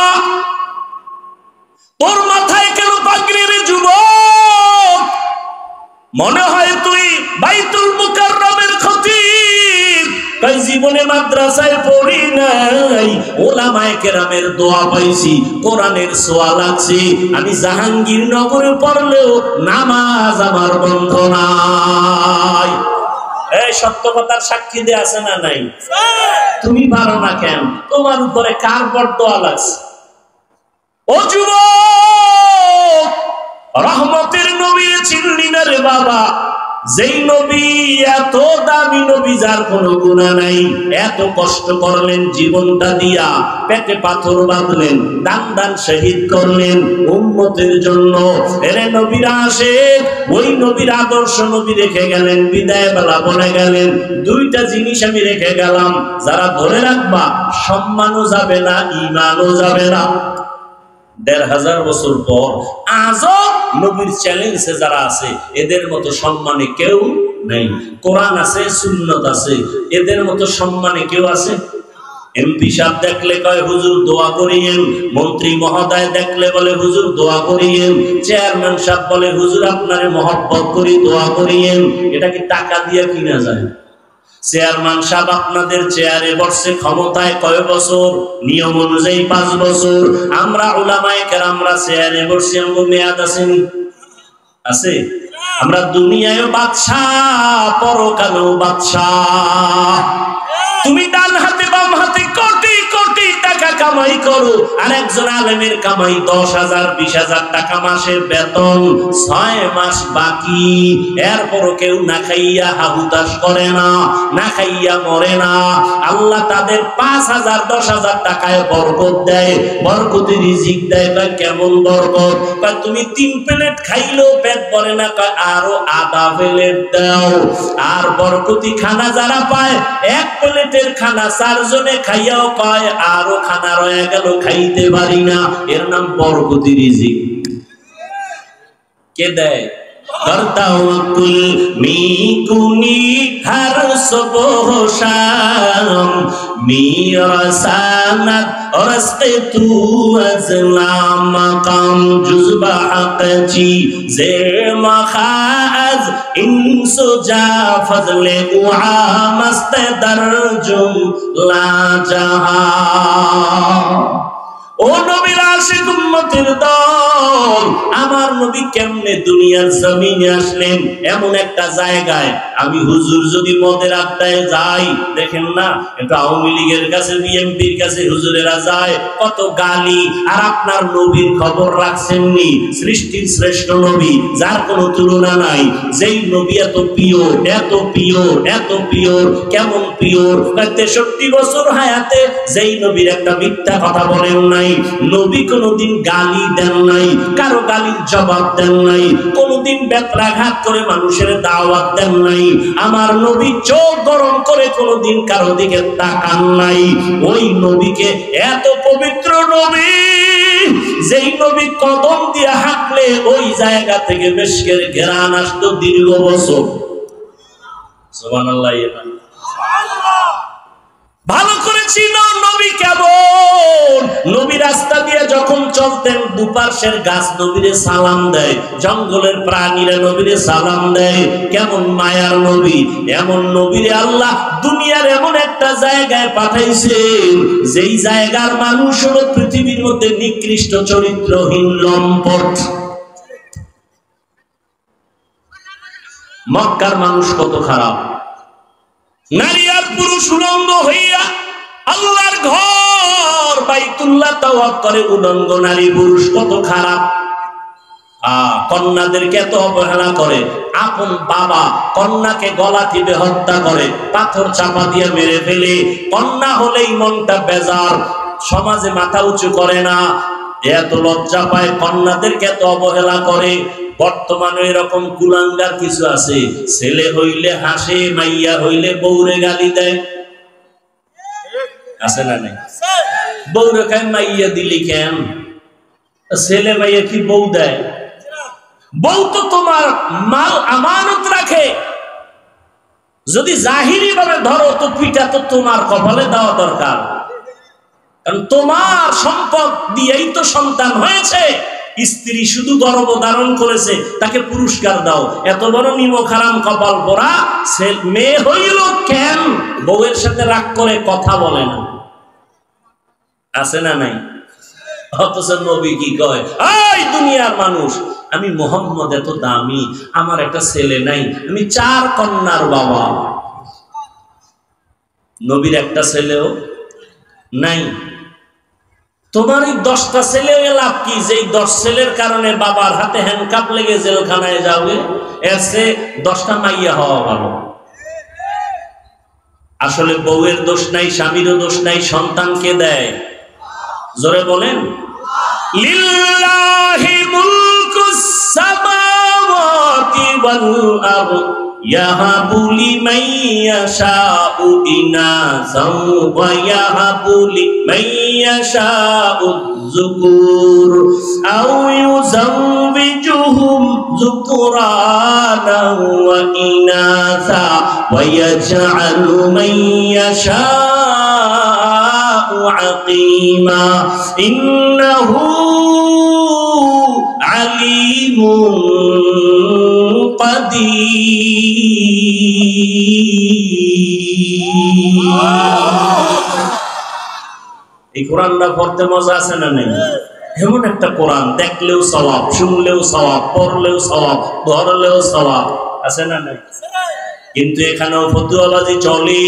[SPEAKER 1] তোর মাথায় কেন পাগড়ি রে যুবক? মনে হয় তুই বাইতুল মুকাররমের খতিব। তাই জীবনে মাদ্রাসায় পড়ি নাই, ওলামায়ে কেরামের দোয়া পাইছি, কোরআনের ছোঁয়া লাগছে। আমি জাহাঙ্গীরনগরে পড়লেও নামাজ আমার বন্ধ নাই। এই সত্য কথার সাক্ষী দিয়ে আছে না নাই? তুমি পারো না কেন? তোমার উপরে কার বরদোয়া লাগছে? ও যুবক, রহমতের নবী চিনলি না রে বাবা? যেই নবী এত দামি নবী, যার কোনো গুনাহ নাই, এত কষ্ট করলেন জীবনটা দিয়া, পেটে পাথর বাঁধলেন, দান দান শহীদ করলেন উম্মতের জন্য। এরে নবীরা আসে, ওই নবীর আদর্শ নবী রেখে গেলেন, বিদায় বেলা বলে গেলেন, দুইটা জিনিস আমি রেখে গেলাম, যারা ধরে রাখবা সম্মানও যাবে না, ঈমানও যাবে না। ১৫০০ বছর পর আজও নবীর চ্যালেঞ্জে যারা আছে, এদের মতো সম্মানে কেউ নেই। কোরআন আছে, সুন্নত আছে, এদের মতো সম্মানে কেউ আছে? এমপি সাহেব দেখলে কয় হুজুর দোয়া করিয়েন, মন্ত্রী মহোদয় দেখলে বলে হুজুর দোয়া করিয়েন, চেয়ারম্যান সাহেব বলে হুজুর আপনারে মহব্বত করি, দোয়া করিয়েন। এটা কি টাকা দিয়ে কিনা যায়? চেয়ারম্যান সাহেব আপনাদের চেয়ারে বসছে, ক্ষমতায় কয় বছর? নিয়ম অনুযায়ী 5 বছর। আমরা উলামায়ে কেরামরা চেয়ারে বসছি, আমাদের মেয়াদ আছে? আমরা দুনিয়ায়ও বাদশাহ, পরকালেও বাদশাহ। তুমি ডান হাতে বাম হাতে কোটি কোটি টাকা কামাই করো, আর একজন আলেমের কামাই 10,000 20,000 টাকা মাসের বেতন, 6 মাস বাকি, এরপরও কেউ না খাইয়া হাহুতাশ করে না, না খাইয়া মরে না। আল্লাহ তাদের 5,000 10,000 টাকায় বরকত দেয়, বরকতে রিজিক দেয়। কয় কেমন বরকত? কয় তুমি 3 প্লেট খাইলেও পেট ভরে না, কয় আরো আধা প্লেট দাও। আর বরকতি খানা যারা পায়, 1 প্লেটের খানা 4 জনে খাইয়াও কয় আরো খানা রয়ে গেল, খাইতে পারি না। এর নাম বরকতি রিজিক। কে দেয়? করতাওয়াক্কুল মিকুনি হর সুবহ শাম, মিরাসানাত রসকে তু আজলাম মাকাম জুজবা আকচি জে মখাজ ইনসুজা ফজলে উআ মস্ত দরজুম লা জাহা। ও নবীর আশিক উম্মতের দল, আমার নবী কেমনে দুনিয়ার জমিনে আসলেন? এমন একটা জায়গায় আমি হুজুর যদি মদের আড্ডায় যাই, দেখেন না একটু আওয়ামী লীগের কাছে বিএনপির কাছে হুজুরেরা যায়, কত গালি। আর আপনার নবীর খবর রাখছেননি? সৃষ্টির শ্রেষ্ঠ নবী, যার কোনো তুলনা নাই, যেই নবী এত পিওর, এত পিওর, এত পিওর। কেমন পিওর? 63 বছর হায়াতে যেই নবীর একটা মিথ্যা কথা বলেন নাই, নবী কোনদিন গালি দেন নাই, কারো গালির জবাব দেন নাই, কোনদিন বেত্রাঘাত করে মানুষের দাওয়াত দেন নাই। আমার নবী চোখ গরম করে কোনদিন কারো দিকে তাকান নাই। ওই নবীকে, এত পবিত্র নবী, যেই নবী কদম দিয়ে হাঁটলে ওই জায়গা থেকে মেশকের ঘেরান আসতো দীর্ঘ বছর। সুবহানাল্লাহ। ভালো করে চিনো নবী কেমন। নবী রাস্তা দিয়ে যখন চলতেন, দুপাশের গাছ নবীরে সালাম দেয়, জঙ্গলের প্রাণীরা নবীরে সালাম দেয়। কেমন মায়ার নবী। এমন নবীরে আল্লাহ দুনিয়ার এমন একটা জায়গায় পাঠাইছেন, যেই জায়গার মানুষ হলো পৃথিবীর মধ্যে নিকৃষ্ট চরিত্রহীন লম্পট। মক্কার মানুষ কত খারাপ, নারী আর পুরুষ উলঙ্গ হইয়া আল্লাহর ঘর বাইতুল্লাহ তাওয়াফ করে উলঙ্গ নারী পুরুষ, কত খারাপ। কন্যাদেরকে এত অবহেলা করে। আপন বাবা কন্যাকে গলা টিপে হত্যা করে, পাথর চাপা দিয়ে মেরে ফেলে। কন্যা হলেই মনটা বেজার, সমাজে মাথা উঁচু করে না, এত লজ্জা পায়, কন্যাদেরকে এত অবহেলা করে। বর্তমানে এরকম কুলাঙ্গার কিছু আছে, ছেলে হইলে হাসে, মাইয়া হইলে বউরে গালি দেয়। আছে না নাই? বউরে কেন মাইয়া দিলি কেন? ছেলে মাইয়া কি বউ দেয়? বউ তো তোমার মাল আমানত রাখে। যদি জাহিরি ভাবে ধরো তো পিঠা তো তোমার কপালে দেওয়া দরকার, কারণ তোমার সম্পদ দিয়েই তো সন্তান হয়েছে। স্ত্রী শুধু গর্ভধারণ করেছে, তাকে পুরস্কার দাও। এত বড় নিমক হারাম কপাল পরা মেয়ে হইল কেন? বউয়ের সাথে রাগ করে কথা বলে না। আছে না নাই? অথচ নবী কি কয়, এই দুনিয়ার মানুষ, আমি মুহাম্মদ এত দামি, আমার একটা ছেলে নাই, আমি 4 কন্যার বাবা। নবীর একটা ছেলেও নাই। তোমার এই 10টা ছেলে লাভ কি? যেই 10 ছেলের কারণে বাবার হাতে হ্যান্ডকাপ লেগে জেলখানায় যাবে, এর চেয়ে 10টা মাইয়া হওয়া ভালো। আসলে বউয়ের দোষ নাই, স্বামীরও দোষ নাই, সন্তানকে দেয়। জোরে বলেন, লিল্লাহি মুলকুস সামাওয়াতি ওয়াল আরদ ইয়াহাবু লিমান ইয়াশাউ ইনাসাও ওয়া ইয়াহাবু লিমান ইয়াশাউ যুকুর আও ইউযাওবিজুহুম যুকরানা ওয়া ইনাসা ওয়া ইয়াজআলু মান ইয়াশাউ আকিমা ইন্নাহু আলিমুন এই কোরআনটা পড়তে মজা আছে না নেই? এমন একটা কোরআন, দেখলেও সওয়াব, শুনলেও সওয়াব, পড়লেও সওয়াব, ধরলেও সওয়াব। আছে না নাই? কিন্তু এখানেও ফতুয়াবাজি চলে।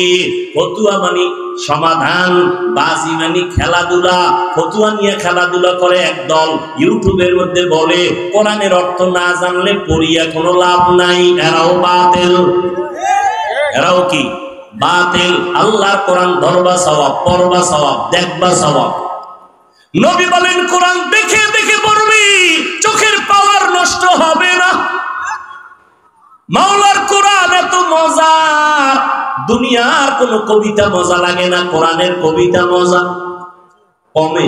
[SPEAKER 1] ফতুয়া মানে সমাধান, বাজি মানে খেলাধুলা। ফতুয়া নিয়ে খেলাধুলা করে একদল, ইউটিউবের মধ্যে বলে কোরআনের অর্থ না জানলে পড়িয়া কোনো লাভ নাই। এরাও বাতিল, এরাও কি বাতিল। আল্লাহর কোরআন ধরবা সওয়াব, পড়বা সওয়াব, দেখবা সওয়াব। নবী বলেন কোরআন দেখে দেখে পড়বি, চোখের পাওয়ার নষ্ট হবে না। মাওলার কোরআন এত মজা, দুনিয়ার কোন কবিতা মজা লাগে না, কোরআনের কবিতা মজা। কমে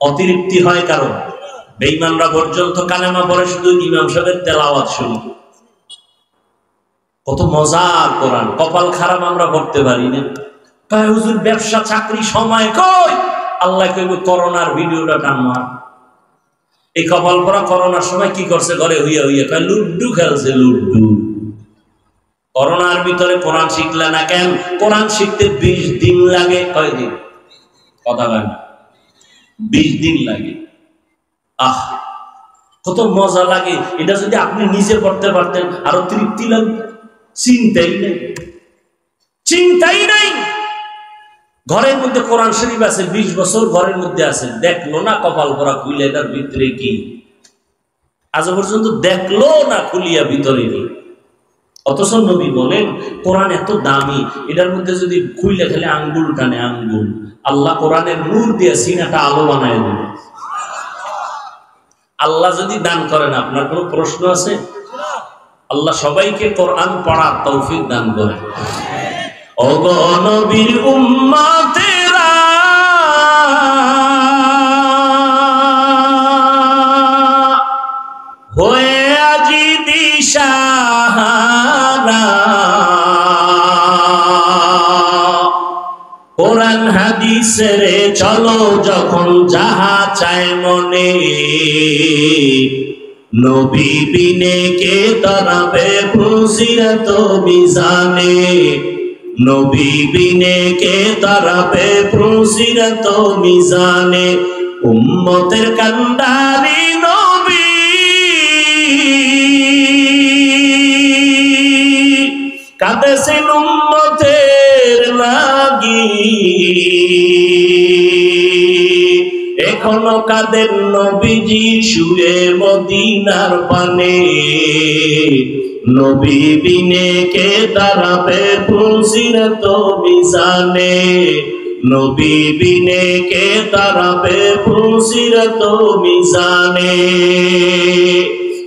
[SPEAKER 1] অতিরিক্তি হয়, কারণ বেঈমানরা পর্যন্ত কালেমা পড়ে শুধু ইমাম সাহেবের তেলাওয়াত শুনি। কত মজার কোরআন, কপাল খারাপ আমরা পড়তে পারি না। কয় হুজুর ব্যবসা চাকরি সময় কই? আল্লাহ কইব করোনার ভিডিওটা টানমা। এই কপাল পরা করোনার সময় কি করছে? ঘরে হইয়া হইয়া কয় লুড্ডু খেলছে, লুড্ডু। করোনার ভিতরে কোরআন শিখলে না কেন? কোরআন শিখতে 20 দিন লাগে। কয় দিন? কথা বলেন, 20 দিন লাগে। আহ কত মজা লাগে। এটা যদি আপনি নিজে পড়তে পারতেন আরো তৃপ্তি লাগবে। চিন্তাই নাই, চিন্তাই নাই। ঘরের মধ্যে কোরআন শরীফ আছে, 20 বছর ঘরের মধ্যে আছে, দেখলো না কপাল পরা খুলে এটার ভিতরে কি, আজ পর্যন্ত দেখলো না খুলিয়া ভিতরে কি। অথচ নবী বলেন কোরআন এত দামি, এটার মধ্যে যদি খুইলে খেলে আঙ্গুল টানে আঙ্গুল। আল্লাহ কোরআনের নূর দিয়ে সিনাটা আলো বানায় দেবে। আল্লাহ যদি দান করেন, আপনার কোনো প্রশ্ন আছে? আল্লাহ সবাইকে কোরআন পড়ার তৌফিক দান করেন। ওগো নবীর উম্মতেরা, হয়ে আজি দিশাহারা, কোরআন হাদিসের চলো যখন যাহা চায় মনে, নবী বিনে কে দাঁড়াবে ফুসিরাত মিজানে, নবী বিনে কে দাঁড়াবে ফুসিরাত মিজানে। উম্মতের কান্ডারি নবী, কাঁদেছেন উম্মতের লাগি, এখনো কাদের নবীজি শুয়ে মদিনার পানে, নবী বিনে কে দাঁড়াবে ফুসিরাত মিজানে, নবী বিনে কে দাঁড়াবে ফুসিরাত মিজানে।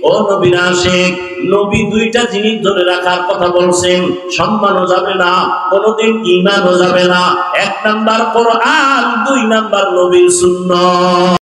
[SPEAKER 1] ও নবীর আশিক, নবী দুইটা জিনিস ধরে রাখার কথা বলছেন, সম্মানও যাবে না, কোনদিন ঈমানও যাবে না। 1 নাম্বার কোরআন, 2 নাম্বার নবীর সুন্নাত।